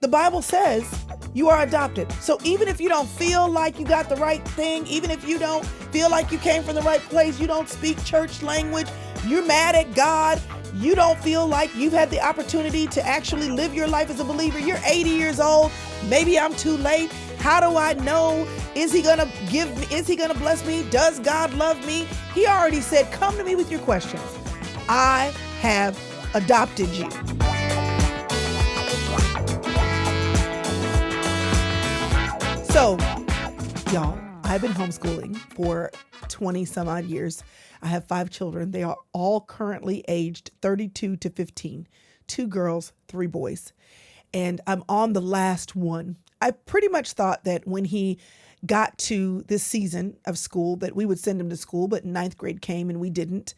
The Bible says you are adopted. So even if you don't feel like you got the right thing, even if you don't feel like you came from the right place, you don't speak church language, you're mad at God, you don't feel like you've had the opportunity to actually live your life as a believer, you're 80 years old, maybe I'm too late. How do I know? Is he gonna give me? Is he gonna bless me? Does God love me? He already said, come to me with your questions. I have adopted you. So, y'all, I've been homeschooling for 20 some odd years. I have 5 children. They are all currently aged 32 to 15, 2 girls, 3 boys. And I'm on the last one. I pretty much thought that when he got to this season of school that we would send him to school, but 9th grade came and we didn't.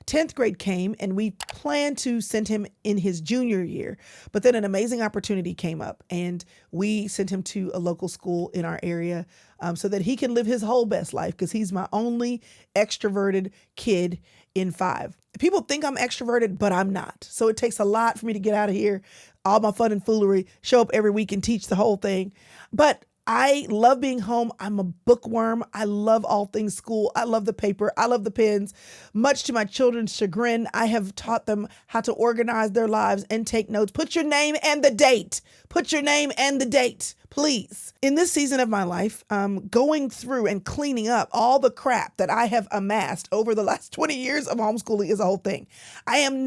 10th grade came and we planned to send him in his junior year, but then an amazing opportunity came up and we sent him to a local school in our area so that he can live his whole best life, because he's my only extroverted kid in 5. People think I'm extroverted, but I'm not. So it takes a lot for me to get out of here, all my fun and foolery, show up every week and teach the whole thing. But I love being home. I'm a bookworm. I love all things school. I love the paper. I love the pens. Much to my children's chagrin, I have taught them how to organize their lives and take notes. Put your name and the date. Put your name and the date, please. In this season of my life, going through and cleaning up all the crap that I have amassed over the last 20 years of homeschooling is a whole thing. I am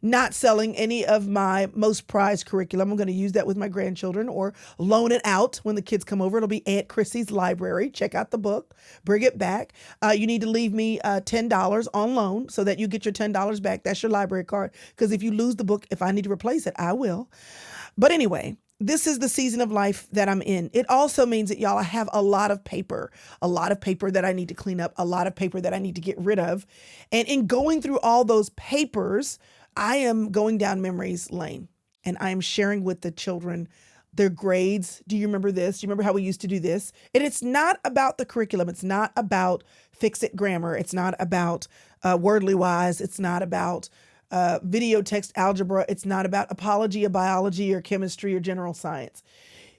not selling any of my most prized curriculum. I'm going to use that with my grandchildren or loan it out when the kids come over. It'll be Aunt Chrissy's library. Check out the book, bring it back. You need to leave me $10 on loan so that you get your $10 back. That's your library card. Because if you lose the book, if I need to replace it, I will. But anyway, this is the season of life that I'm in. It also means that, y'all, I have a lot of paper that I need to clean up, a lot of paper that I need to get rid of. And in going through all those papers, I am going down memory's lane and I am sharing with the children their grades. Do you remember this? Do you remember how we used to do this? And it's not about the curriculum. It's not about fix-it grammar. It's not about wordly wise. It's not about video text algebra. It's not about apology of biology or chemistry or general science.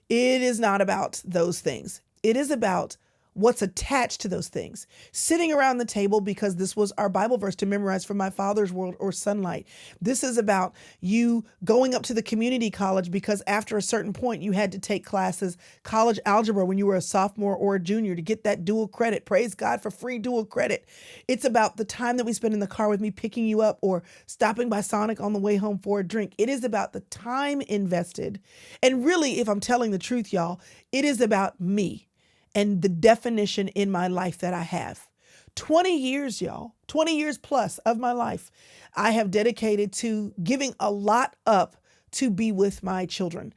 It is not about those things. It is about what's attached to those things. Sitting around the table, because this was our Bible verse to memorize from My Father's World or Sunlight. This is about you going up to the community college because after a certain point you had to take classes, college algebra when you were a sophomore or a junior to get that dual credit. Praise God for free dual credit. It's about the time that we spend in the car with me picking you up or stopping by Sonic on the way home for a drink. It is about the time invested. And really, if I'm telling the truth, y'all, it is about me and the definition in my life that I have. 20 years, y'all, 20 years plus of my life, I have dedicated to giving a lot up to be with my children,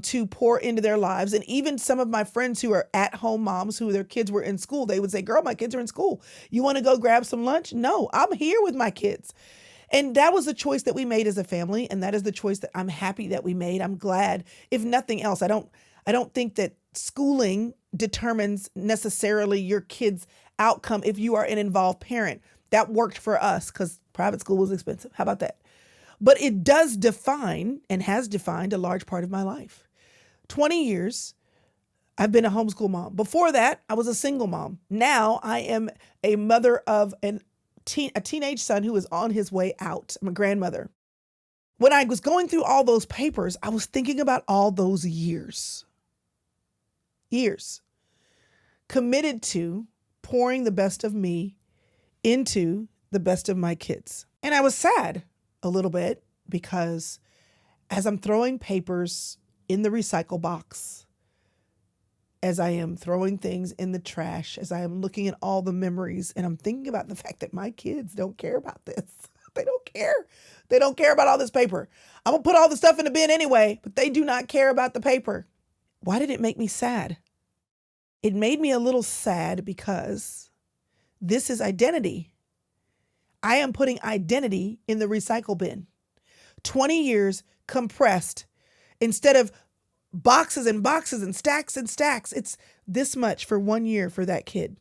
to pour into their lives. And even some of my friends who are at-home moms who their kids were in school, they would say, girl, my kids are in school. You want to go grab some lunch? No, I'm here with my kids. And that was the choice that we made as a family. And that is the choice that I'm happy that we made. I'm glad. If nothing else, I don't think that schooling determines necessarily your kid's outcome if you are an involved parent. That worked for us because private school was expensive. How about that? But it does define and has defined a large part of my life. 20 years, I've been a homeschool mom. Before that, I was a single mom. Now I am a mother of a teenage son who is on his way out. I'm a grandmother. When I was going through all those papers, I was thinking about all those years committed to pouring the best of me into the best of my kids. And I was sad a little bit because as I'm throwing papers in the recycle box, as I am throwing things in the trash, as I am looking at all the memories, and I'm thinking about the fact that my kids don't care about this. They don't care. They don't care about all this paper. I'm going to put all the stuff in the bin anyway, but they do not care about the paper. Why did it make me sad? It made me a little sad because this is identity. I am putting identity in the recycle bin. 20 years compressed. Instead of boxes and boxes and stacks, it's this much for 1 year for that kid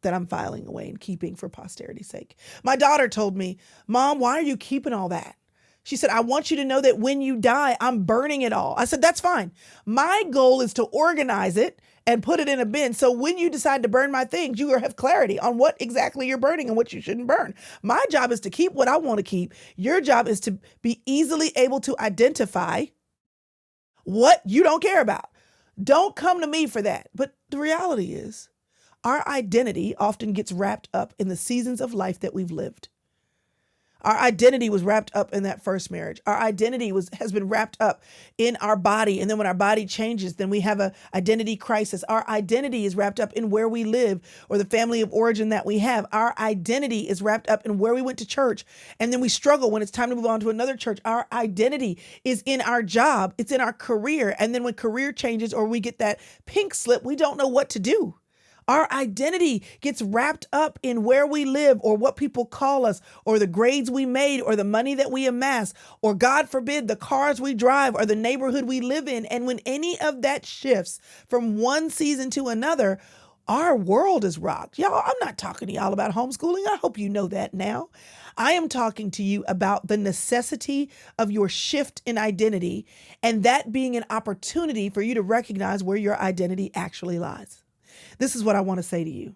that I'm filing away and keeping for posterity's sake. My daughter told me, Mom, why are you keeping all that? She said, I want you to know that when you die, I'm burning it all. I said, that's fine. My goal is to organize it and put it in a bin. So when you decide to burn my things, you have clarity on what exactly you're burning and what you shouldn't burn. My job is to keep what I want to keep. Your job is to be easily able to identify what you don't care about. Don't come to me for that. But the reality is, our identity often gets wrapped up in the seasons of life that we've lived. Our identity was wrapped up in that first marriage. Our identity has been wrapped up in our body. And then when our body changes, then we have an identity crisis. Our identity is wrapped up in where we live or the family of origin that we have. Our identity is wrapped up in where we went to church. And then we struggle when it's time to move on to another church. Our identity is in our job. It's in our career. And then when career changes or we get that pink slip, we don't know what to do. Our identity gets wrapped up in where we live or what people call us or the grades we made or the money that we amass or, God forbid, the cars we drive or the neighborhood we live in. And when any of that shifts from one season to another, our world is rocked. Y'all, I'm not talking to y'all about homeschooling. I hope you know that now. I am talking to you about the necessity of your shift in identity and that being an opportunity for you to recognize where your identity actually lies. This is what I want to say to you,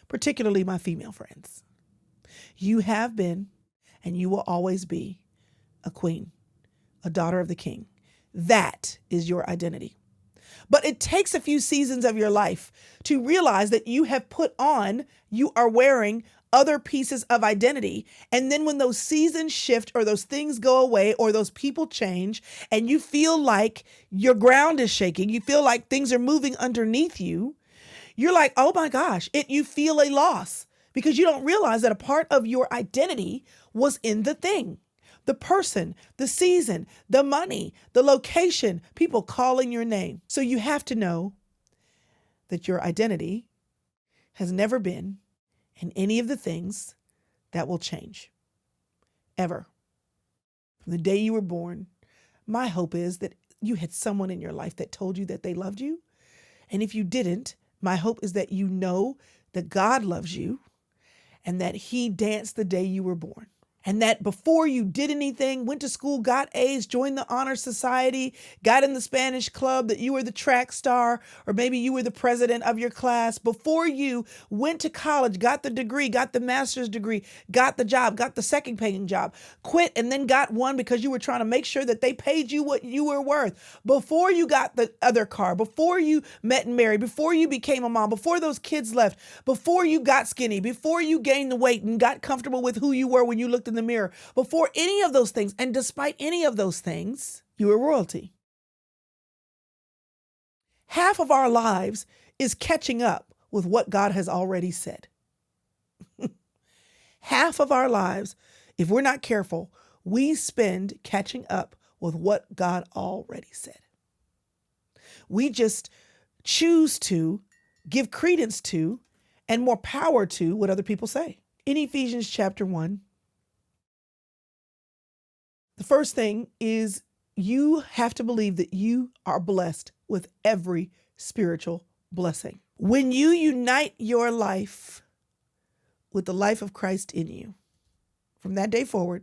particularly my female friends. You have been and you will always be a queen, a daughter of the king. That is your identity. But it takes a few seasons of your life to realize that you are wearing other pieces of identity. And then when those seasons shift or those things go away or those people change and you feel like your ground is shaking, you feel like things are moving underneath you, you're like, oh my gosh, you feel a loss because you don't realize that a part of your identity was in the thing, the person, the season, the money, the location, people calling your name. So you have to know that your identity has never been in any of the things that will change, ever. From the day you were born, my hope is that you had someone in your life that told you that they loved you. And if you didn't, my hope is that you know that God loves you and that he danced the day you were born. And that before you did anything, went to school, got A's, joined the honor society, got in the Spanish club, that you were the track star, or maybe you were the president of your class. Before you went to college, got the degree, got the master's degree, got the job, got the second paying job, quit and then got one because you were trying to make sure that they paid you what you were worth. Before you got the other car, before you met and married, before you became a mom, before those kids left, before you got skinny, before you gained the weight and got comfortable with who you were when you looked in the mirror, before any of those things, and despite any of those things, you were royalty. Half of our lives is catching up with what God has already said. Half of our lives, if we're not careful, we spend catching up with what God already said. We just choose to give credence to and more power to what other people say. In Ephesians chapter 1, the first thing is you have to believe that you are blessed with every spiritual blessing. When you unite your life with the life of Christ in you, from that day forward,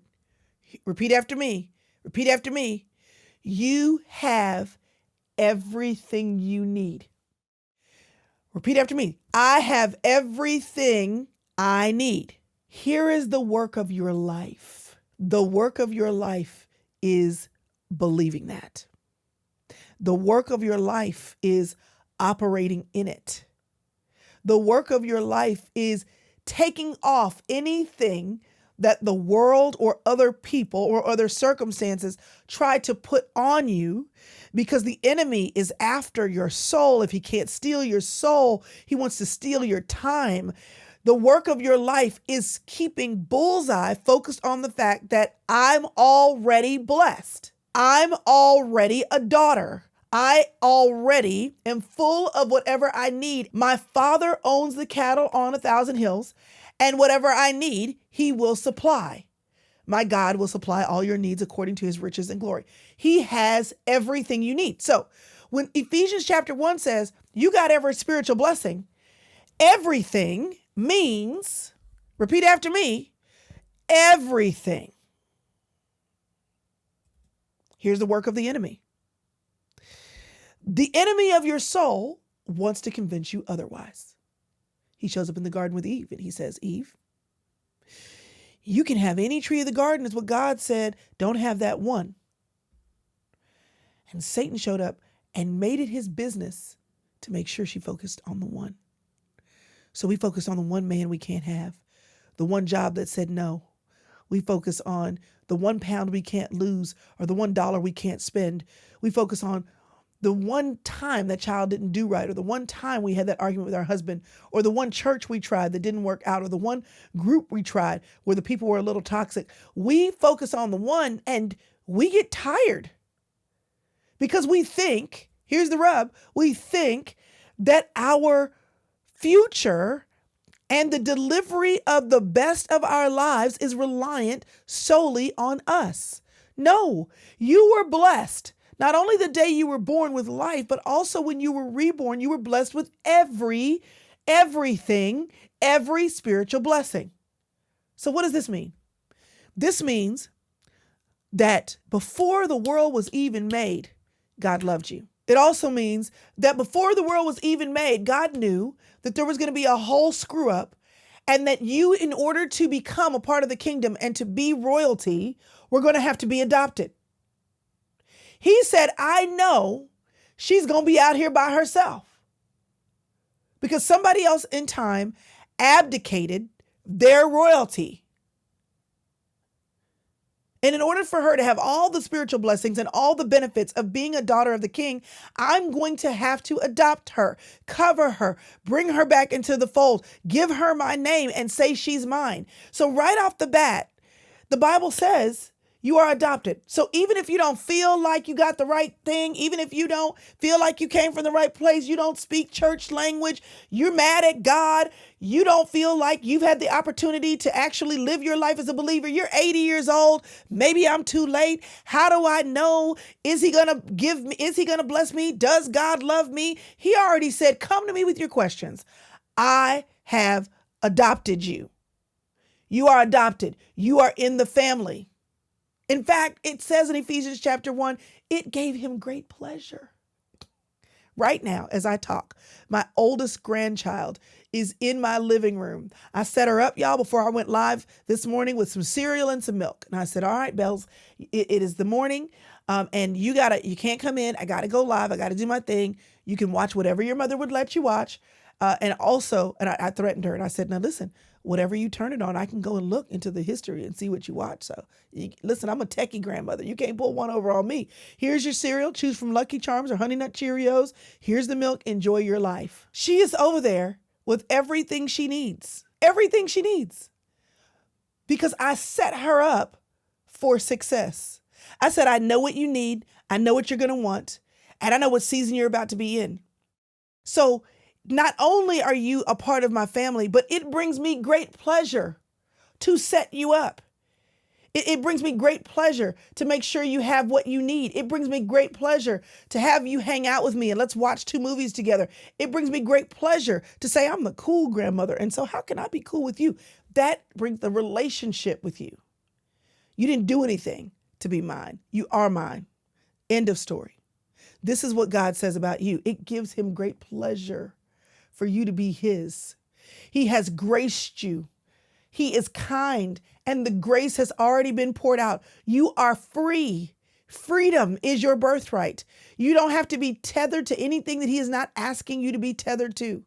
repeat after me, you have everything you need. Repeat after me. I have everything I need. Here is the work of your life. The work of your life is believing that. The work of your life is operating in it. The work of your life is taking off anything that the world or other people or other circumstances try to put on you, because the enemy is after your soul. If he can't steal your soul, he wants to steal your time. The work of your life is keeping bullseye focused on the fact that I'm already blessed. I'm already a daughter. I already am full of whatever I need. My Father owns the cattle on 1,000 hills, and whatever I need, he will supply. My God will supply all your needs according to his riches and glory. He has everything you need. So when Ephesians chapter 1 says you got every spiritual blessing, everything means, repeat after me, everything. Here's the work of the enemy. The enemy of your soul wants to convince you otherwise. He shows up in the garden with Eve and he says, Eve, you can have any tree of the garden, is what God said. Don't have that one. And Satan showed up and made it his business to make sure she focused on the one. So we focused on the one man we can't have, the one job that said no. We focus on the 1 pound we can't lose or the $1 we can't spend. We focus on the one time that child didn't do right, or the one time we had that argument with our husband, or the one church we tried that didn't work out, or the one group we tried where the people were a little toxic. We focus on the one and we get tired because we think, here's the rub, we think that our future and the delivery of the best of our lives is reliant solely on us. No, you were blessed. Not only the day you were born with life, but also when you were reborn, you were blessed with everything, every spiritual blessing. So what does this mean? This means that before the world was even made, God loved you. It also means that before the world was even made, God knew that there was going to be a whole screw up, and that you, in order to become a part of the kingdom and to be royalty, were going to have to be adopted. He said, I know she's going to be out here by herself because somebody else in time abdicated their royalty. And in order for her to have all the spiritual blessings and all the benefits of being a daughter of the king, I'm going to have to adopt her, cover her, bring her back into the fold, give her my name and say she's mine. So right off the bat, the Bible says you are adopted. So even if you don't feel like you got the right thing, even if you don't feel like you came from the right place, you don't speak church language, you're mad at God, you don't feel like you've had the opportunity to actually live your life as a believer, you're 80 years old, maybe I'm too late. How do I know? Is he going to give me? Is he going to bless me? Does God love me? He already said, come to me with your questions. I have adopted you. You are adopted. You are in the family. In fact, it says in Ephesians chapter 1, it gave him great pleasure. Right now, as I talk, my oldest grandchild is in my living room. I set her up, y'all, before I went live this morning with some cereal and some milk. And I said, all right, Bells, it is the morning. And you can't come in. I got to go live. I got to do my thing. You can watch whatever your mother would let you watch. And I threatened her and I said, now listen, whatever you turn it on, I can go and look into the history and see what you watch. So listen, I'm a techie grandmother. You can't pull one over on me. Here's your cereal. Choose from Lucky Charms or Honey Nut Cheerios. Here's the milk. Enjoy your life. She is over there with everything she needs. Everything she needs. Because I set her up for success. I said, I know what you need. I know what you're going to want. And I know what season you're about to be in. So not only are you a part of my family, but it brings me great pleasure to set you up. It brings me great pleasure to make sure you have what you need. It brings me great pleasure to have you hang out with me and let's watch 2 movies together. It brings me great pleasure to say I'm the cool grandmother. And so how can I be cool with you? That brings the relationship with you. You didn't do anything to be mine. You are mine. End of story. This is what God says about you. It gives him great pleasure for you to be his. He has graced you. He is kind, and the grace has already been poured out. You are free. Freedom is your birthright. You don't have to be tethered to anything that he is not asking you to be tethered to.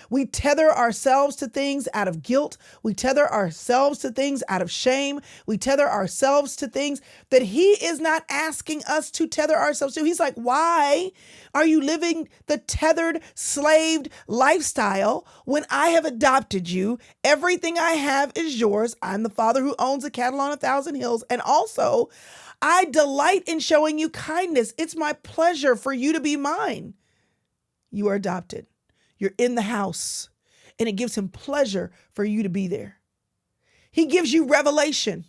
We tether ourselves to things out of guilt. We tether ourselves to things out of shame. We tether ourselves to things that he is not asking us to tether ourselves to. He's like, why are you living the tethered, slaved lifestyle when I have adopted you? Everything I have is yours. I'm the father who owns a cattle on 1,000 hills. And also, I delight in showing you kindness. It's my pleasure for you to be mine. You are adopted. You're in the house, and it gives him pleasure for you to be there. He gives you revelation.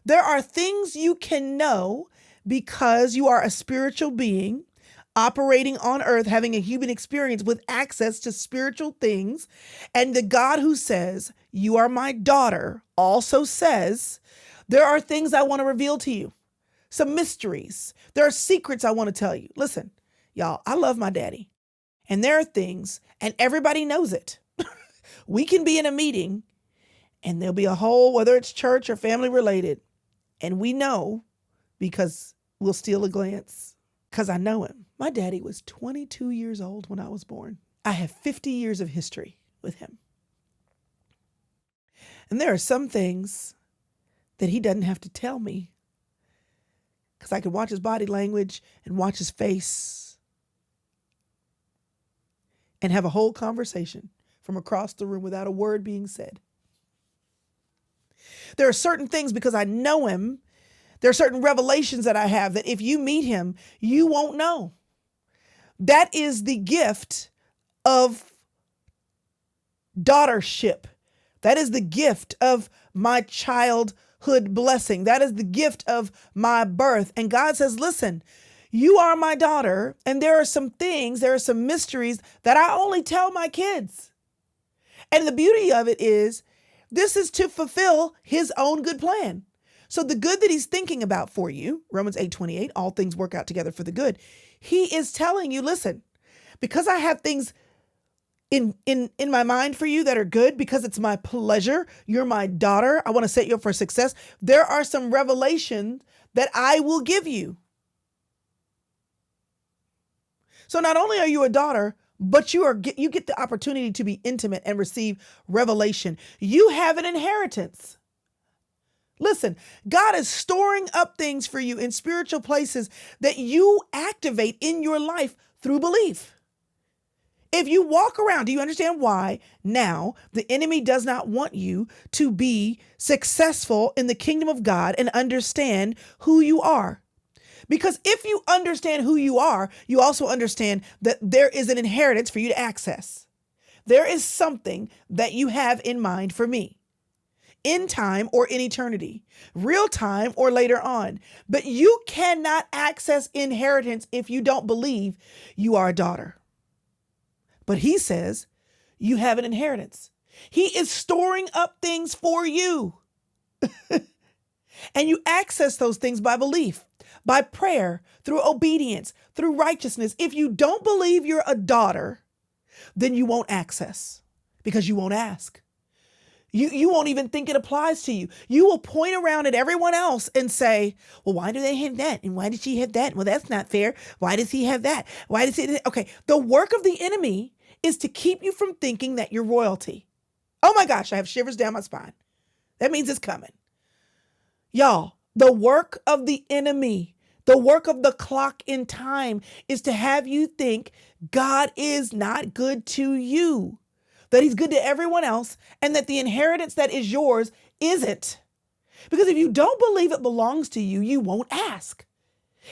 There are things you can know because you are a spiritual being operating on earth, having a human experience with access to spiritual things. And the God who says, you are my daughter, also says, there are things I want to reveal to you. some mysteries. There are secrets I want to tell you. Listen, y'all, I love my daddy. And there are things, and everybody knows it. We can be in a meeting and there'll be a whole, whether it's church or family related, and we know because we'll steal a glance because I know him. My daddy was 22 years old when I was born. I have 50 years of history with him. And there are some things that he doesn't have to tell me because I could watch his body language and watch his face and have a whole conversation from across the room without a word being said. There are certain things, because I know him, there are certain revelations that I have that if you meet him, you won't know. That is the gift of daughtership. That is the gift of my childhood blessing. That is the gift of my birth. And God says, listen, you are my daughter, and there are some things, there are some mysteries that I only tell my kids. And the beauty of it is, this is to fulfill his own good plan. So the good that he's thinking about for you, Romans 8:28, all things work out together for the good. He is telling you, listen, because I have things in my mind for you that are good, because it's my pleasure, you're my daughter, I want to set you up for success. There are some revelations that I will give you. So not only are you a daughter, but you get the opportunity to be intimate and receive revelation. You have an inheritance. Listen, God is storing up things for you in spiritual places that you activate in your life through belief. If you walk around, do you understand why now the enemy does not want you to be successful in the kingdom of God and understand who you are? Because if you understand who you are, you also understand that there is an inheritance for you to access. There is something that you have in mind for me, in time or in eternity, real time or later on. But you cannot access inheritance if you don't believe you are a daughter. But he says you have an inheritance. He is storing up things for you. And you access those things by belief, by prayer, through obedience, through righteousness. If you don't believe you're a daughter, then you won't access because you won't ask. You won't even think it applies to you. You will point around at everyone else and say, well, why do they have that? And why did she have that? Well, that's not fair. Why does he have that? Why does he? Okay. The work of the enemy is to keep you from thinking that you're royalty. Oh my gosh, I have shivers down my spine. That means it's coming. Y'all, the work of the enemy, the work of the clock in time is to have you think God is not good to you, that he's good to everyone else, and that the inheritance that is yours isn't. Because if you don't believe it belongs to you, you won't ask.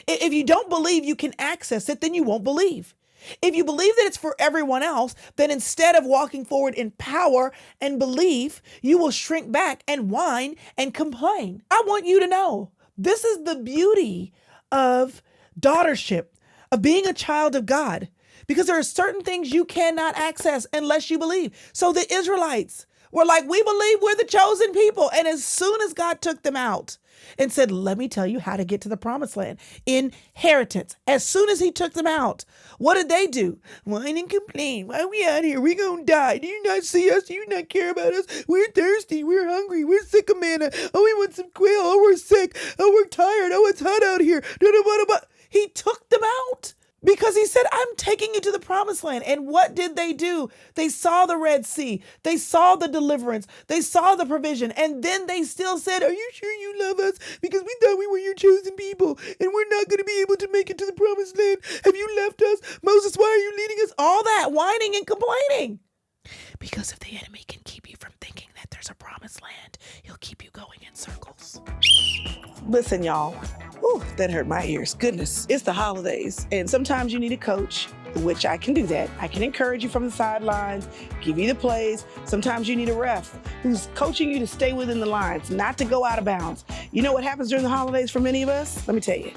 If you don't believe you can access it, then you won't believe. If you believe that it's for everyone else, then instead of walking forward in power and belief, you will shrink back and whine and complain. I want you to know this is the beauty of daughtership, of being a child of God, because there are certain things you cannot access unless you believe. So the Israelites were like, we believe we're the chosen people. And as soon as God took them out and said, let me tell you how to get to the promised land, inheritance. As soon as he took them out, what did they do? Whine and complain. Why are we out here? We're going to die. Do you not see us? Do you not care about us? We're thirsty. We're hungry. We're sick of manna. Oh, we want some quail. Oh, we're sick. Oh, we're tired. Oh, it's hot out here. He took them out. Because he said, I'm taking you to the promised land. And what did they do? They saw the Red Sea. They saw the deliverance. They saw the provision. And then they still said, are you sure you love us? Because we thought we were your chosen people and we're not going to be able to make it to the promised land. Have you left us? Moses, why are you leading us? All that whining and complaining. Because if the enemy can keep you from thinking that there's a promised land, he'll keep you going in circles. Listen, y'all. Ooh, that hurt my ears. Goodness, it's the holidays. And sometimes you need a coach, which I can do that. I can encourage you from the sidelines, give you the plays. Sometimes you need a ref who's coaching you to stay within the lines, not to go out of bounds. You know what happens during the holidays for many of us? Let me tell you.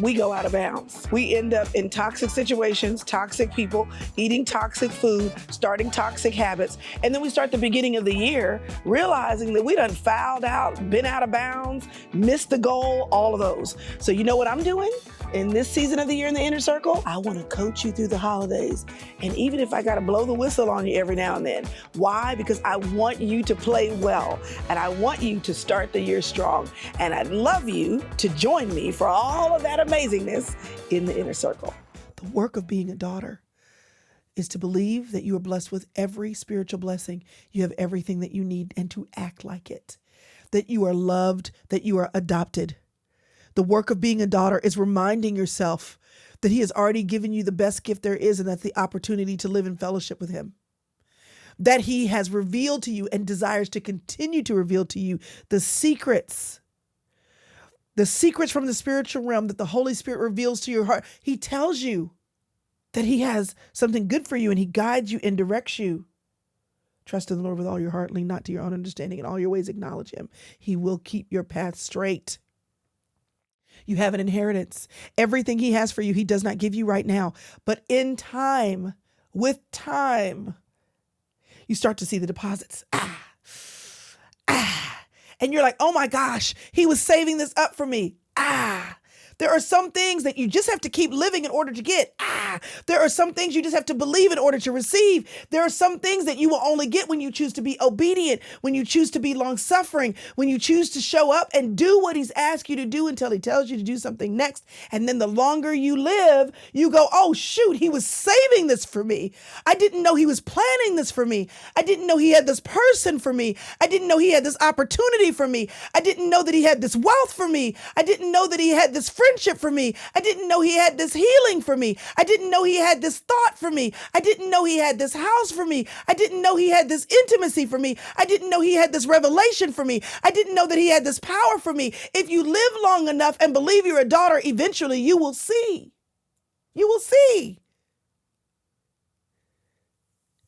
we go out of bounds. We end up in toxic situations, toxic people, eating toxic food, starting toxic habits. And then we start the beginning of the year realizing that we done fouled out, been out of bounds, missed the goal, all of those. So you know what I'm doing? In this season of the year in the inner circle, I want to coach you through the holidays. And even if I got to blow the whistle on you every now and then. Why? Because I want you to play well and I want you to start the year strong. And I'd love you to join me for all of that amazingness in the inner circle. The work of being a daughter is to believe that you are blessed with every spiritual blessing. You have everything that you need and to act like it. That you are loved, that you are adopted. The work of being a daughter is reminding yourself that he has already given you the best gift there is, and that's the opportunity to live in fellowship with him. That he has revealed to you and desires to continue to reveal to you the secrets from the spiritual realm that the Holy Spirit reveals to your heart. He tells you that he has something good for you and he guides you and directs you. Trust in the Lord with all your heart, lean not to your own understanding, in all your ways acknowledge him. He will keep your path straight. You have an inheritance. Everything he has for you, he does not give you right now. But in time, with time, you start to see the deposits. And you're like, oh my gosh, he was saving this up for me. There are some things that you just have to keep living in order to get. There are some things you just have to believe in order to receive. There are some things that you will only get when you choose to be obedient, when you choose to be long-suffering, when you choose to show up and do what he's asked you to do until he tells you to do something next. And then the longer you live, you go, oh shoot, he was saving this for me. I didn't know he was planning this for me. I didn't know he had this person for me. I didn't know he had this opportunity for me. I didn't know that he had this wealth for me. I didn't know that he had this friendship for me. I didn't know he had this healing for me. I didn't know he had this thought for me. I didn't know he had this house for me. I didn't know he had this intimacy for me. I didn't know he had this revelation for me. I didn't know that he had this power for me. If you live long enough and believe you're a daughter, eventually you will see. You will see.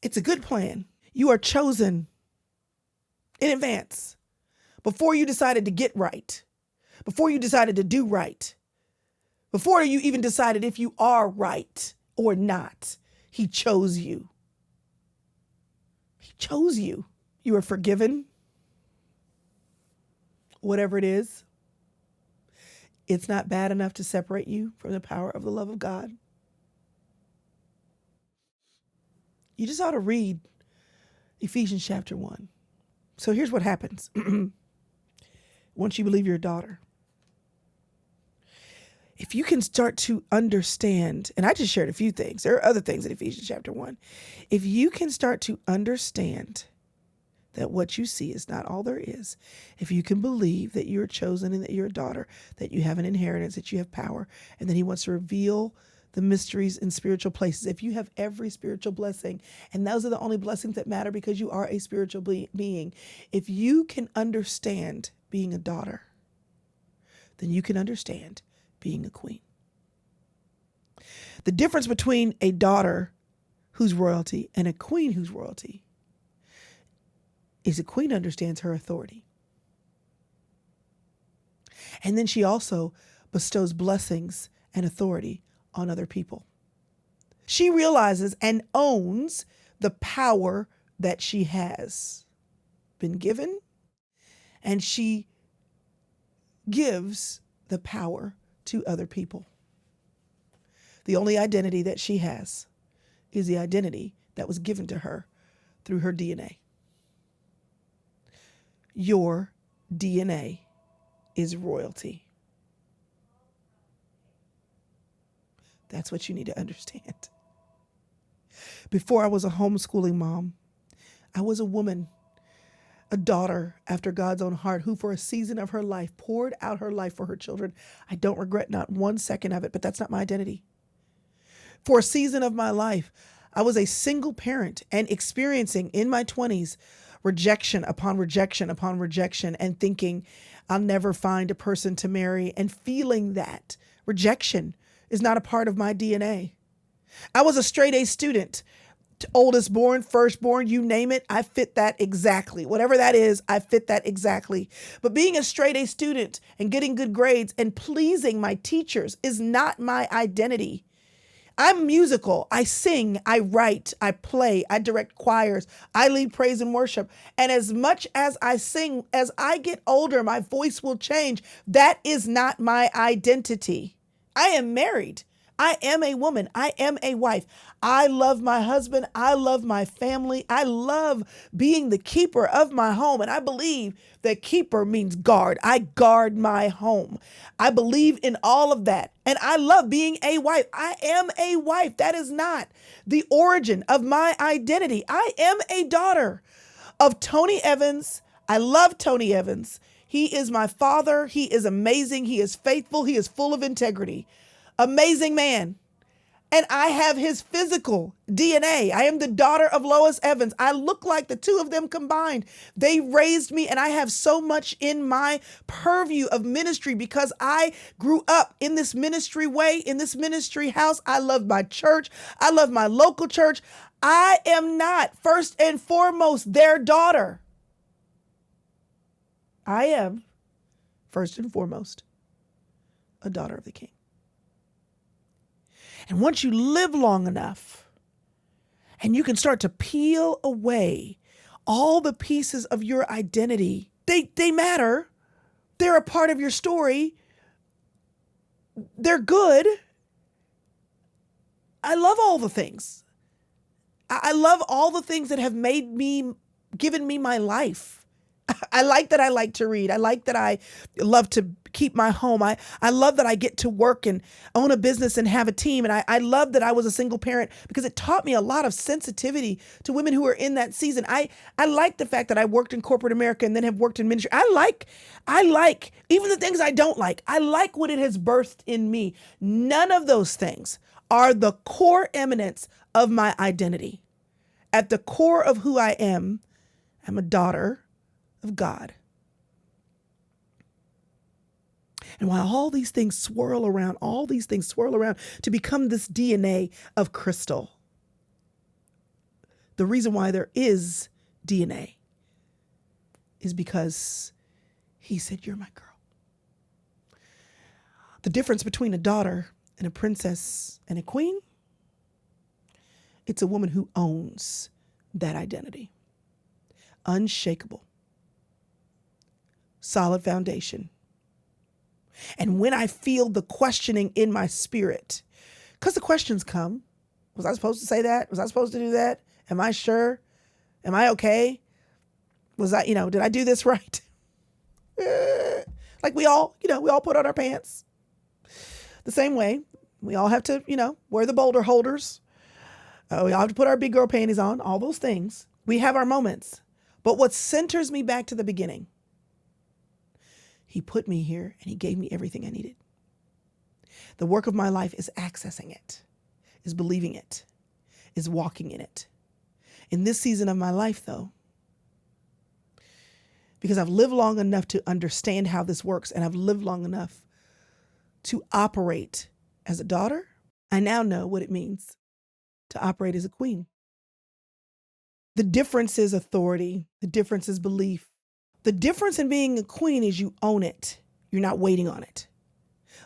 It's a good plan. You are chosen in advance. Before you decided to get right. Before you decided to do right. Before you even decided if you are right or not, he chose you. He chose you. You are forgiven. Whatever it is, it's not bad enough to separate you from the power of the love of God. You just ought to read Ephesians chapter 1. So here's what happens. Once you believe you're a daughter. If you can start to understand, and I just shared a few things. There are other things in Ephesians chapter 1. If you can start to understand that what you see is not all there is, if you can believe that you're chosen and that you're a daughter, that you have an inheritance, that you have power, and that he wants to reveal the mysteries in spiritual places. If you have every spiritual blessing, and those are the only blessings that matter because you are a spiritual being. If you can understand being a daughter, then you can understand being a queen. The difference between a daughter who's royalty and a queen who's royalty is a queen understands her authority. And then she also bestows blessings and authority on other people. She realizes and owns the power that she has been given, and she gives the power to other people. The only identity that she has is the identity that was given to her through her DNA. Your DNA is royalty. That's what you need to understand. Before I was a homeschooling mom, I was a woman, a daughter after God's own heart, who for a season of her life poured out her life for her children. I don't regret not one second of it, but that's not my identity. For a season of my life, I was a single parent and experiencing in my 20s rejection upon rejection upon rejection, and thinking I'll never find a person to marry, and feeling that rejection is not a part of my DNA. I was a straight A student, oldest born, firstborn, you name it, I fit that exactly. Whatever that is, I fit that exactly. But being a straight A student and getting good grades and pleasing my teachers is not my identity. I'm musical. I sing, I write, I play, I direct choirs, I lead praise and worship. And as much as I sing, as I get older, my voice will change. That is not my identity. I am married. I am a woman. I am a wife. I love my husband. I love my family. I love being the keeper of my home. And I believe that keeper means guard. I guard my home. I believe in all of that. And I love being a wife. I am a wife. That is not the origin of my identity. I am a daughter of Tony Evans. I love Tony Evans. He is my father. He is amazing. He is faithful. He is full of integrity. Amazing man. And I have his physical DNA. I am the daughter of Lois Evans. I look like the two of them combined. They raised me, and I have so much in my purview of ministry because I grew up in this ministry way, in this ministry house. I love my church. I love my local church. I am not, first and foremost, their daughter. I am, first and foremost, a daughter of the King. And once you live long enough and you can start to peel away all the pieces of your identity, they matter. They're a part of your story. They're good. I love all the things. I love all the things that have given me my life. I like that I like to read. I like that I love to keep my home. I love that I get to work and own a business and have a team. And I love that I was a single parent because it taught me a lot of sensitivity to women who are in that season. I like the fact that I worked in corporate America and then have worked in ministry. I like even the things I don't like. I like what it has birthed in me. None of those things are the core eminence of my identity. At the core of who I am, I'm a daughter of God. And while all these things swirl around to become this DNA of Chrystal, the reason why there is DNA is because he said, "You're my girl." The difference between a daughter and a princess and a queen, it's a woman who owns that identity. Unshakable. Solid foundation. And when I feel the questioning in my spirit, because the questions come, was I supposed to say that? Was I supposed to do that? Am I sure? Am I okay? Was I, did I do this right? Like we all put on our pants. The same way, we all have to, wear the boulder holders. We all have to put our big girl panties on, all those things. We have our moments. But what centers me back to the beginning, he put me here and he gave me everything I needed. The work of my life is accessing it, is believing it, is walking in it. In this season of my life, though, because I've lived long enough to understand how this works and I've lived long enough to operate as a daughter, I now know what it means to operate as a queen. The difference is authority. The difference is belief. The difference in being a queen is you own it. You're not waiting on it.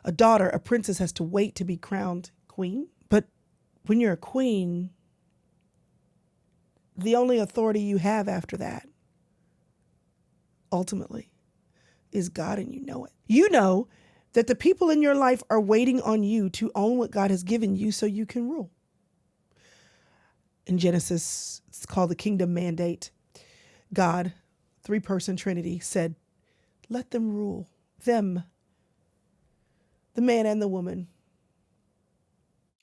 A daughter, a princess, has to wait to be crowned queen. But when you're a queen, the only authority you have after that, ultimately, is God, and you know it. You know that the people in your life are waiting on you to own what God has given you so you can rule. In Genesis, it's called the kingdom mandate. God, three-person Trinity, said, let them rule. Them, the man and the woman.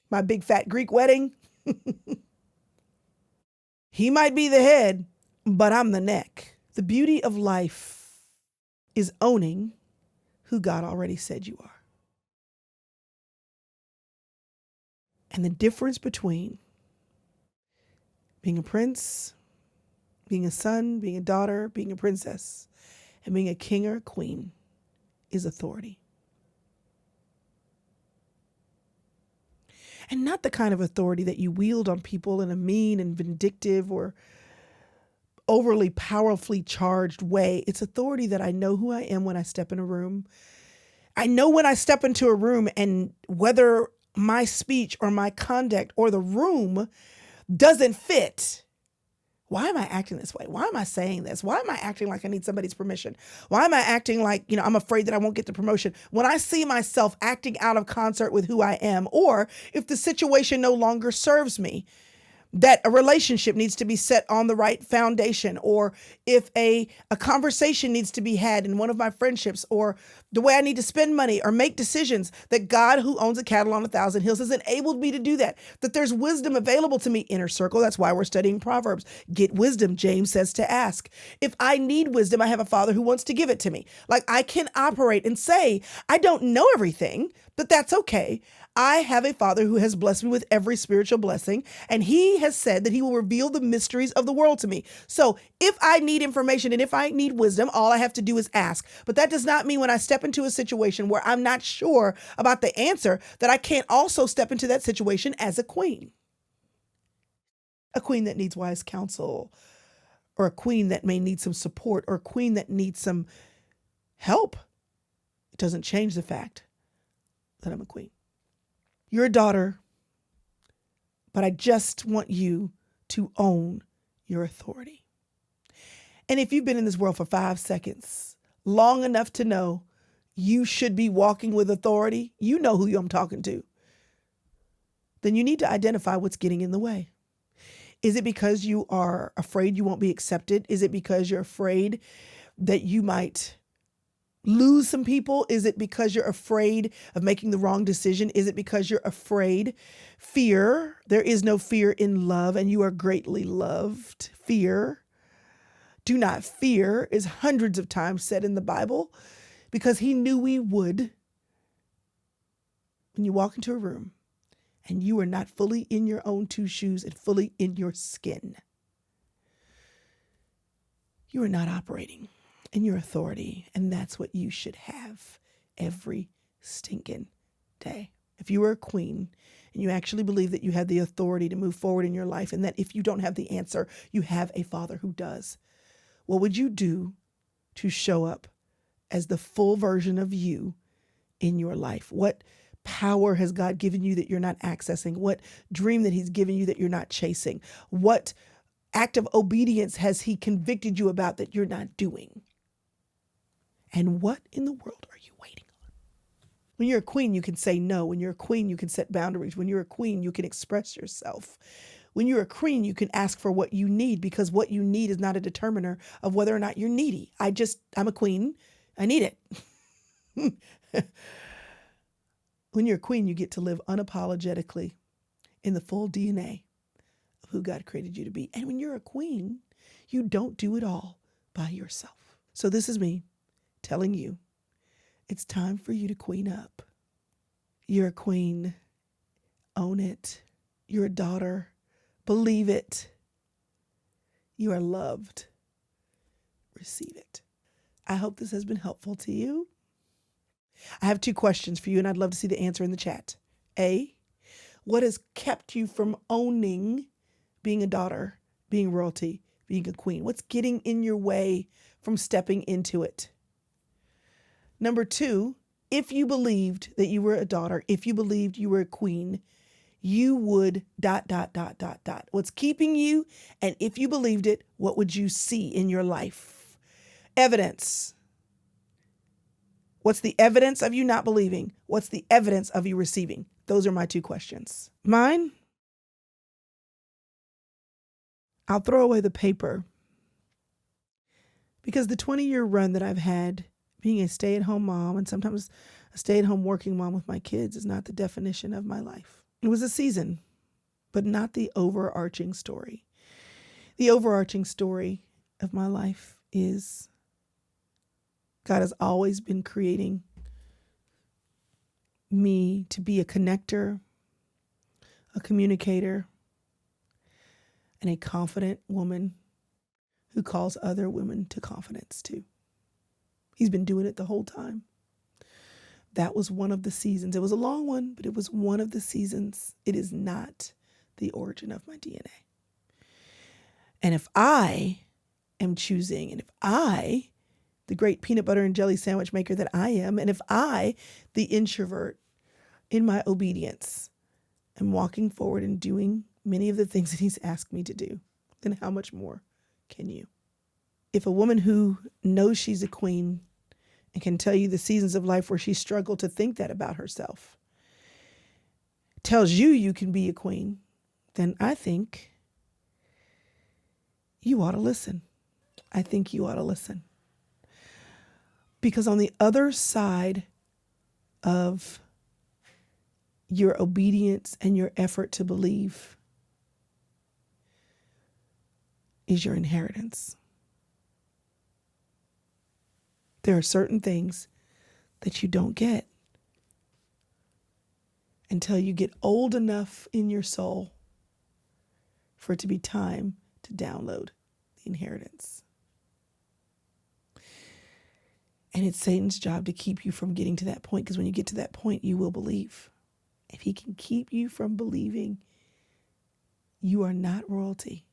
My big fat Greek wedding. He might be the head, but I'm the neck. The beauty of life is owning who God already said you are. And the difference between being a prince, being a son, being a daughter, being a princess, and being a king or a queen is authority. and not the kind of authority that you wield on people in a mean and vindictive or overly powerfully charged way. It's authority that I know who I am when I step in a room. I know when I step into a room, and whether my speech or my conduct or the room doesn't fit. Why am I acting this way? Why am I saying this? Why am I acting like I need somebody's permission? Why am I acting like, I'm afraid that I won't get the promotion? When I see myself acting out of concert with who I am, or if the situation no longer serves me, that a relationship needs to be set on the right foundation, or if a conversation needs to be had in one of my friendships, or the way I need to spend money or make decisions, that God, who owns a cattle on 1,000 hills, has enabled me to do that there's wisdom available to me. Inner circle. That's why we're studying Proverbs. Get wisdom, James says to ask. If I need wisdom, I have a Father who wants to give it to me. Like, I can operate and say, I don't know everything, but that's okay. I have a Father who has blessed me with every spiritual blessing, and he has said that he will reveal the mysteries of the world to me. So if I need information and if I need wisdom, all I have to do is ask. But that does not mean when I step into a situation where I'm not sure about the answer, that I can't also step into that situation as a queen. A queen that needs wise counsel, or a queen that may need some support, or a queen that needs some help. It doesn't change the fact that I'm a queen. You're a daughter, but I just want you to own your authority. And if you've been in this world for 5 seconds, long enough to know you should be walking with authority, you know who I'm talking to, then you need to identify what's getting in the way. Is it because you are afraid you won't be accepted? Is it because you're afraid that you might lose some people? Is it because you're afraid of making the wrong decision? Is it because you're afraid? Fear. There is no fear in love, and you are greatly loved. Fear. Do not fear is hundreds of times said in the Bible, because he knew we would. When you walk into a room and you are not fully in your own two shoes and fully in your skin, you are not operating in your authority, and that's what you should have every stinking day. If you are a queen and you actually believe that you have the authority to move forward in your life, and that if you don't have the answer, you have a Father who does, what would you do to show up as the full version of you in your life? What power has God given you that you're not accessing? What dream that he's given you that you're not chasing? What act of obedience has he convicted you about that you're not doing? And what in the world are you waiting on? When you're a queen, you can say no. When you're a queen, you can set boundaries. When you're a queen, you can express yourself. When you're a queen, you can ask for what you need, because what you need is not a determiner of whether or not you're needy. I'm a queen. I need it. When you're a queen, you get to live unapologetically in the full DNA of who God created you to be. And when you're a queen, you don't do it all by yourself. So this is me telling you, it's time for you to queen up. You're a queen. Own it. You're a daughter. Believe it. You are loved. Receive it. I hope this has been helpful to you. I have 2 questions for you, and I'd love to see the answer in the chat. A, what has kept you from owning being a daughter, being royalty, being a queen? What's getting in your way from stepping into it? Number 2, if you believed that you were a daughter, if you believed you were a queen, you would ... What's keeping you? And if you believed it, what would you see in your life? Evidence. What's the evidence of you not believing? What's the evidence of you receiving? Those are my 2 questions. Mine? I'll throw away the paper, because the 20-year run that I've had being a stay-at-home mom, and sometimes a stay-at-home working mom with my kids, is not the definition of my life. It was a season, but not the overarching story. The overarching story of my life is God has always been creating me to be a connector, a communicator, and a confident woman who calls other women to confidence too. He's been doing it the whole time. That was one of the seasons. It was a long one, but it was one of the seasons. It is not the origin of my DNA. And if I am choosing, and if I, the great peanut butter and jelly sandwich maker that I am, and if I, the introvert, in my obedience, am walking forward and doing many of the things that he's asked me to do, then how much more can you? If a woman who knows she's a queen and can tell you the seasons of life where she struggled to think that about herself tells you you can be a queen, then I think you ought to listen. I think you ought to listen. Because on the other side of your obedience and your effort to believe is your inheritance. There are certain things that you don't get until you get old enough in your soul for it to be time to download the inheritance. And it's Satan's job to keep you from getting to that point, because when you get to that point, you will believe. If he can keep you from believing you are not royalty,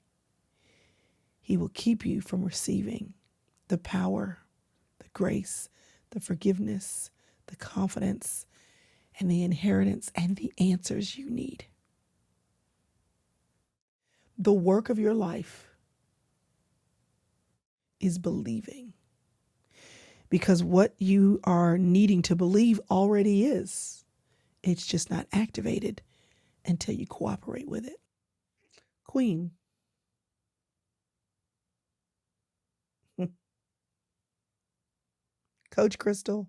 he will keep you from receiving the power, the grace, the forgiveness, the confidence, and the inheritance and the answers you need. The work of your life is believing. Because what you are needing to believe already is. It's just not activated until you cooperate with it. Queen. Coach Chrystal.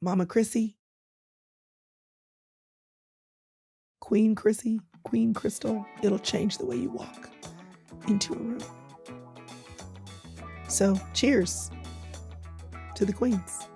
Mama Chrissy. Queen Chrissy. Queen Chrystal. It'll change the way you walk into a room. So cheers to the queens.